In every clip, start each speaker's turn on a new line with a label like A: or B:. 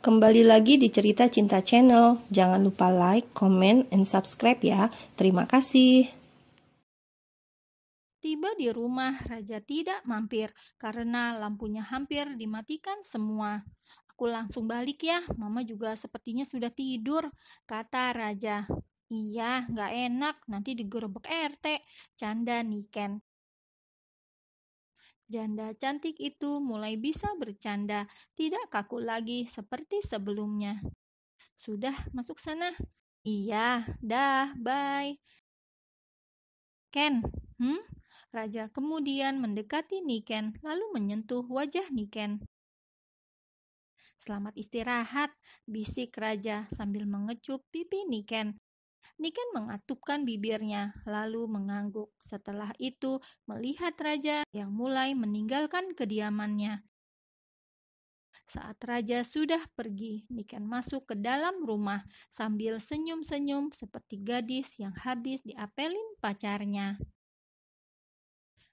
A: Kembali lagi di Cerita Cinta Channel. Jangan lupa like, comment, and subscribe ya. Terima kasih.
B: Tiba di rumah, raja tidak mampir karena lampunya hampir dimatikan semua. Aku langsung balik ya, mama juga sepertinya sudah tidur, kata raja. Iya, gak enak, nanti digerebek RT, canda Niken. Janda cantik itu mulai bisa bercanda, tidak kaku lagi seperti sebelumnya. Sudah masuk sana? Iya, dah, bye. Ken, Raja kemudian mendekati Niken, lalu menyentuh wajah Niken. Selamat istirahat, bisik raja sambil mengecup pipi Niken. Niken mengatupkan bibirnya, lalu mengangguk. Setelah itu, melihat raja yang mulai meninggalkan kediamannya. Saat raja sudah pergi, Niken masuk ke dalam rumah sambil senyum-senyum seperti gadis yang habis diapelin pacarnya.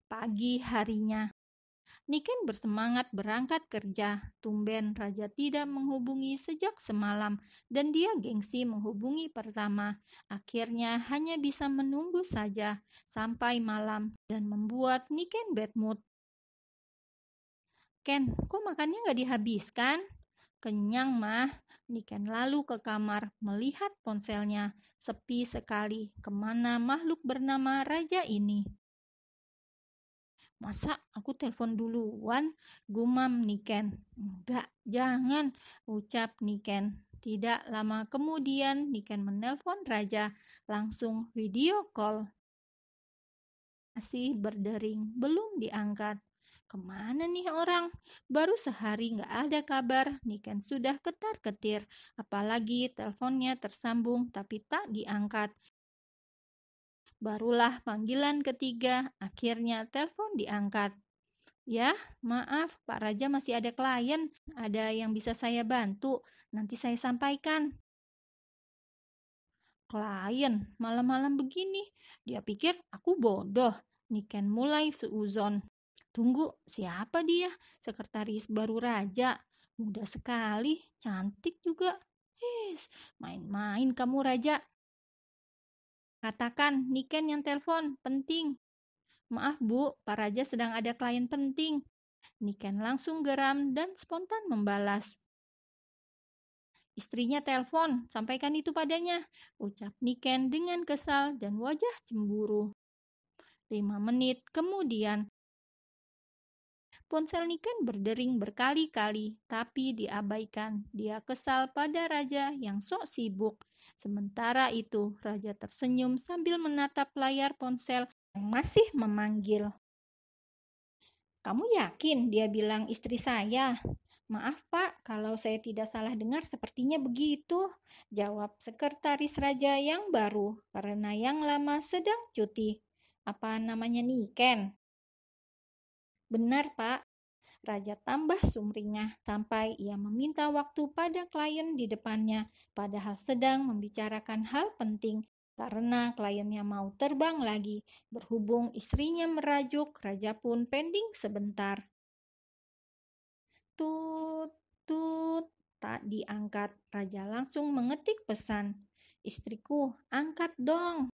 B: Pagi harinya, Niken bersemangat berangkat kerja. Tumben raja tidak menghubungi sejak semalam dan dia gengsi menghubungi pertama. Akhirnya hanya bisa menunggu saja sampai malam dan membuat Niken bad mood. Ken, kok makannya gak dihabiskan? Kenyang mah. Niken lalu ke kamar melihat ponselnya. Sepi sekali. Kemana makhluk bernama raja ini? Masa aku telepon duluan? Gumam Niken. Enggak, jangan, ucap Niken. Tidak lama kemudian Niken menelpon raja, langsung video call. Masih berdering, belum diangkat. Kemana nih orang? Baru sehari nggak ada kabar. Niken sudah ketar-ketir. Apalagi teleponnya tersambung tapi tak diangkat. Barulah panggilan ketiga, akhirnya telepon diangkat. Ya, maaf, Pak Raja masih ada klien. Ada yang bisa saya bantu? Nanti saya sampaikan. Klien, malam-malam begini. Dia pikir aku bodoh. Niken mulai seuzon. Tunggu, siapa dia? Sekretaris baru Raja. Muda sekali, cantik juga. Main-main kamu Raja. Katakan, Niken yang telepon, penting. Maaf Bu, Pak Raja sedang ada klien penting. Niken langsung geram dan spontan membalas. Istrinya telepon, sampaikan itu padanya, ucap Niken dengan kesal dan wajah cemburu. 5 menit kemudian, ponsel Niken berdering berkali-kali, tapi diabaikan. Dia kesal pada raja yang sok sibuk. Sementara itu, raja tersenyum sambil menatap layar ponsel yang masih memanggil. Kamu yakin dia bilang istri saya? Maaf Pak, kalau saya tidak salah dengar sepertinya begitu, jawab sekretaris raja yang baru, karena yang lama sedang cuti. Apa namanya Niken? Benar Pak, raja tambah sumringah sampai ia meminta waktu pada klien di depannya, padahal sedang membicarakan hal penting. Karena kliennya mau terbang lagi, berhubung istrinya merajuk, raja pun pending sebentar. Tut, tut, tak diangkat. Raja langsung mengetik pesan. Istriku, angkat dong.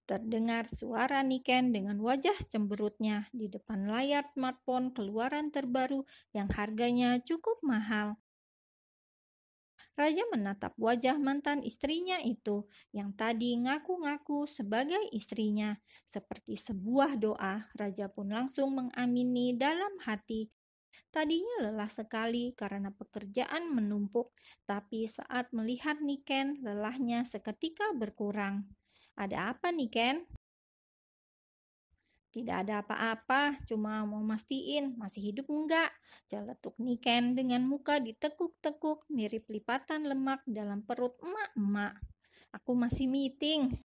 B: Terdengar suara Niken dengan wajah cemberutnya di depan layar smartphone keluaran terbaru yang harganya cukup mahal. Raja menatap wajah mantan istrinya itu yang tadi ngaku-ngaku sebagai istrinya. Seperti sebuah doa, Raja pun langsung mengamini dalam hati. Tadinya lelah sekali karena pekerjaan menumpuk, tapi saat melihat Niken, lelahnya seketika berkurang. Ada apa Niken? Tidak ada apa-apa, cuma mau mastiin masih hidup enggak? Celetuk Niken dengan muka ditekuk-tekuk mirip lipatan lemak dalam perut emak-emak. Aku masih meeting.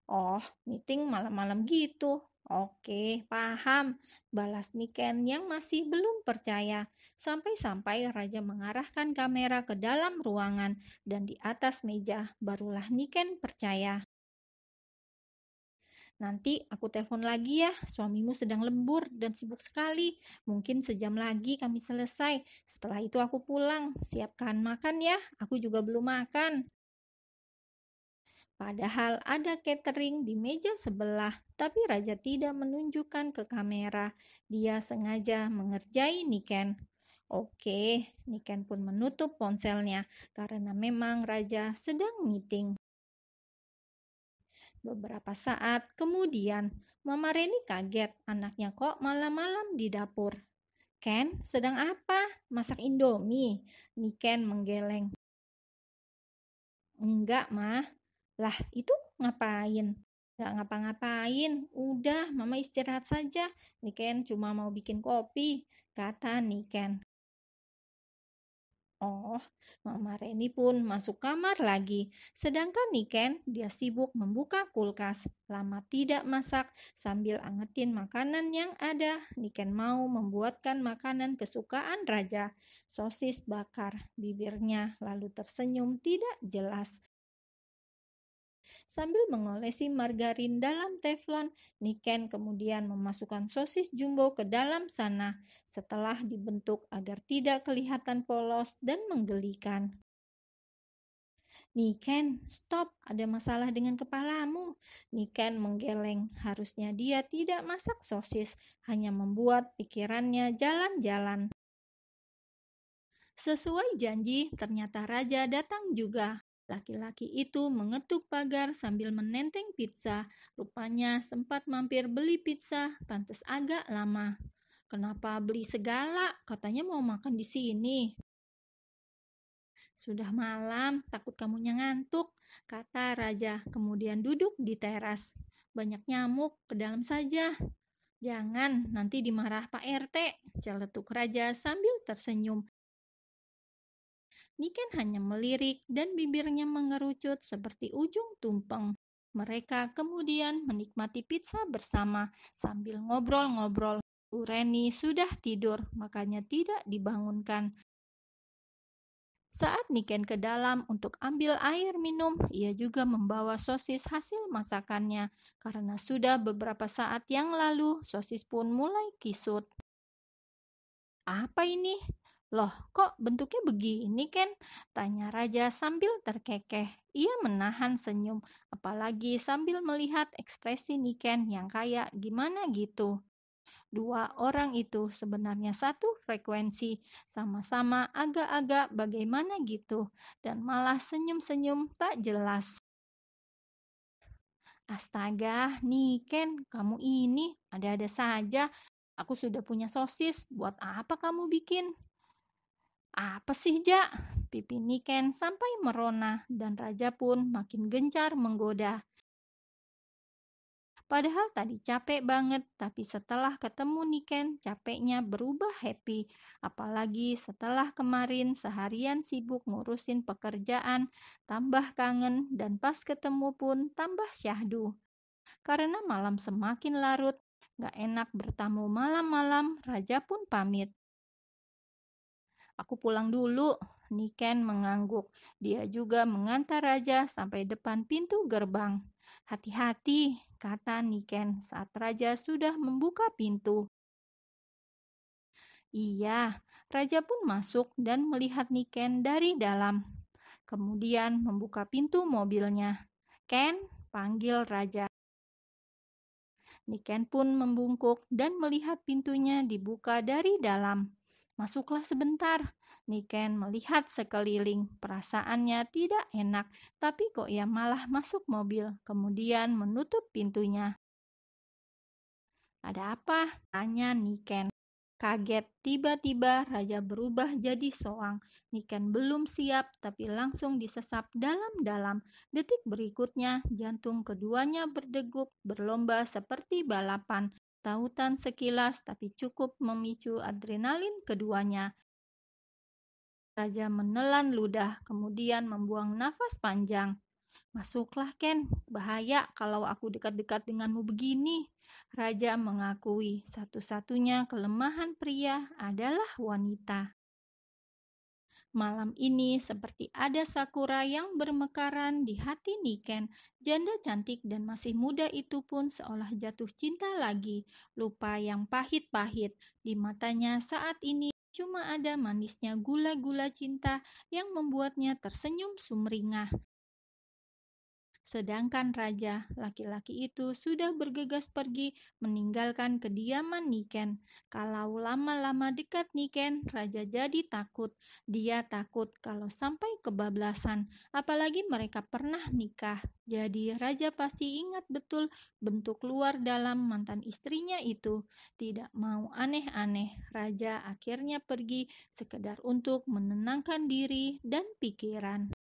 B: Oh, meeting malam-malam gitu. Oke, paham. Balas Niken yang masih belum percaya. Sampai-sampai Raja mengarahkan kamera ke dalam ruangan dan di atas meja barulah Niken percaya. Nanti aku telepon lagi ya, suamimu sedang lembur dan sibuk sekali. Mungkin sejam lagi kami selesai. Setelah itu aku pulang. Siapkan makan ya, aku juga belum makan. Padahal ada catering di meja sebelah, tapi raja tidak menunjukkan ke kamera. Dia sengaja mengerjai Niken. Oke, Niken pun menutup ponselnya karena memang raja sedang meeting. Beberapa saat kemudian, Mama Reni kaget anaknya kok malam-malam di dapur. Ken, sedang apa? Masak Indomie? Niken menggeleng. Enggak, Mah. Lah, itu ngapain? Enggak ngapa-ngapain. Udah, Mama istirahat saja. Niken cuma mau bikin kopi, kata Niken. Oh, Mama Reni pun masuk kamar lagi. Sedangkan Niken, dia sibuk membuka kulkas. Lama tidak masak, sambil angetin makanan yang ada. Niken mau membuatkan makanan kesukaan raja, sosis bakar. Bibirnya lalu tersenyum tidak jelas. Sambil mengolesi margarin dalam teflon, Niken kemudian memasukkan sosis jumbo ke dalam sana setelah dibentuk agar tidak kelihatan polos dan menggelikan. Niken, stop, ada masalah dengan kepalamu. Niken menggeleng, harusnya dia tidak masak sosis, hanya membuat pikirannya jalan-jalan. Sesuai janji, ternyata raja datang juga. Laki-laki itu mengetuk pagar sambil menenteng pizza. Rupanya sempat mampir beli pizza, pantas agak lama. Kenapa beli segala? Katanya mau makan di sini. Sudah malam, takut kamunya ngantuk, kata raja, kemudian duduk di teras. Banyak nyamuk, ke dalam saja. Jangan, nanti dimarah Pak RT, celetuk raja sambil tersenyum. Niken hanya melirik dan bibirnya mengerucut seperti ujung tumpeng. Mereka kemudian menikmati pizza bersama sambil ngobrol-ngobrol. Bu Reni sudah tidur, makanya tidak dibangunkan. Saat Niken ke dalam untuk ambil air minum, ia juga membawa sosis hasil masakannya. Karena sudah beberapa saat yang lalu, sosis pun mulai kisut. Apa ini? Loh, kok bentuknya begini, Ken? Tanya raja sambil terkekeh. Ia menahan senyum, apalagi sambil melihat ekspresi Niken yang kayak gimana gitu. Dua orang itu sebenarnya satu frekuensi, sama-sama agak-agak bagaimana gitu, dan malah senyum-senyum tak jelas. Astaga, Niken, kamu ini ada-ada saja. Aku sudah punya sosis, buat apa kamu bikin? Apa sih, Ja? Pipi Niken sampai merona dan raja pun makin gencar menggoda. Padahal tadi capek banget, tapi setelah ketemu Niken, capeknya berubah happy. Apalagi setelah kemarin seharian sibuk ngurusin pekerjaan, tambah kangen, dan pas ketemu pun tambah syahdu. Karena malam semakin larut, gak enak bertamu malam-malam, raja pun pamit. Aku pulang dulu, Niken mengangguk. Dia juga mengantar raja sampai depan pintu gerbang. Hati-hati, kata Niken saat raja sudah membuka pintu. Iya, raja pun masuk dan melihat Niken dari dalam. Kemudian membuka pintu mobilnya. Ken, panggil raja. Niken pun membungkuk dan melihat pintunya dibuka dari dalam. Masuklah sebentar. Niken melihat sekeliling. Perasaannya tidak enak, tapi kok ia malah masuk mobil, kemudian menutup pintunya. Ada apa? Tanya Niken. Kaget, tiba-tiba raja berubah jadi soang. Niken belum siap, tapi langsung disesap dalam-dalam. Detik berikutnya, jantung keduanya berdegup, berlomba seperti balapan. Tautan sekilas, tapi cukup memicu adrenalin keduanya. Raja menelan ludah, kemudian membuang nafas panjang. Masuklah, Ken. Bahaya kalau aku dekat-dekat denganmu begini. Raja mengakui satu-satunya kelemahan pria adalah wanita. Malam ini seperti ada sakura yang bermekaran di hati Niken. Janda cantik dan masih muda itu pun seolah jatuh cinta lagi. Lupa yang pahit-pahit di matanya saat ini cuma ada manisnya gula-gula cinta yang membuatnya tersenyum sumringah. Sedangkan raja, laki-laki itu sudah bergegas pergi meninggalkan kediaman Niken. Kalau lama-lama dekat Niken, raja jadi takut. Dia takut kalau sampai kebablasan, apalagi mereka pernah nikah. Jadi raja pasti ingat betul bentuk luar dalam mantan istrinya itu. Tidak mau aneh-aneh, raja akhirnya pergi sekedar untuk menenangkan diri dan pikiran.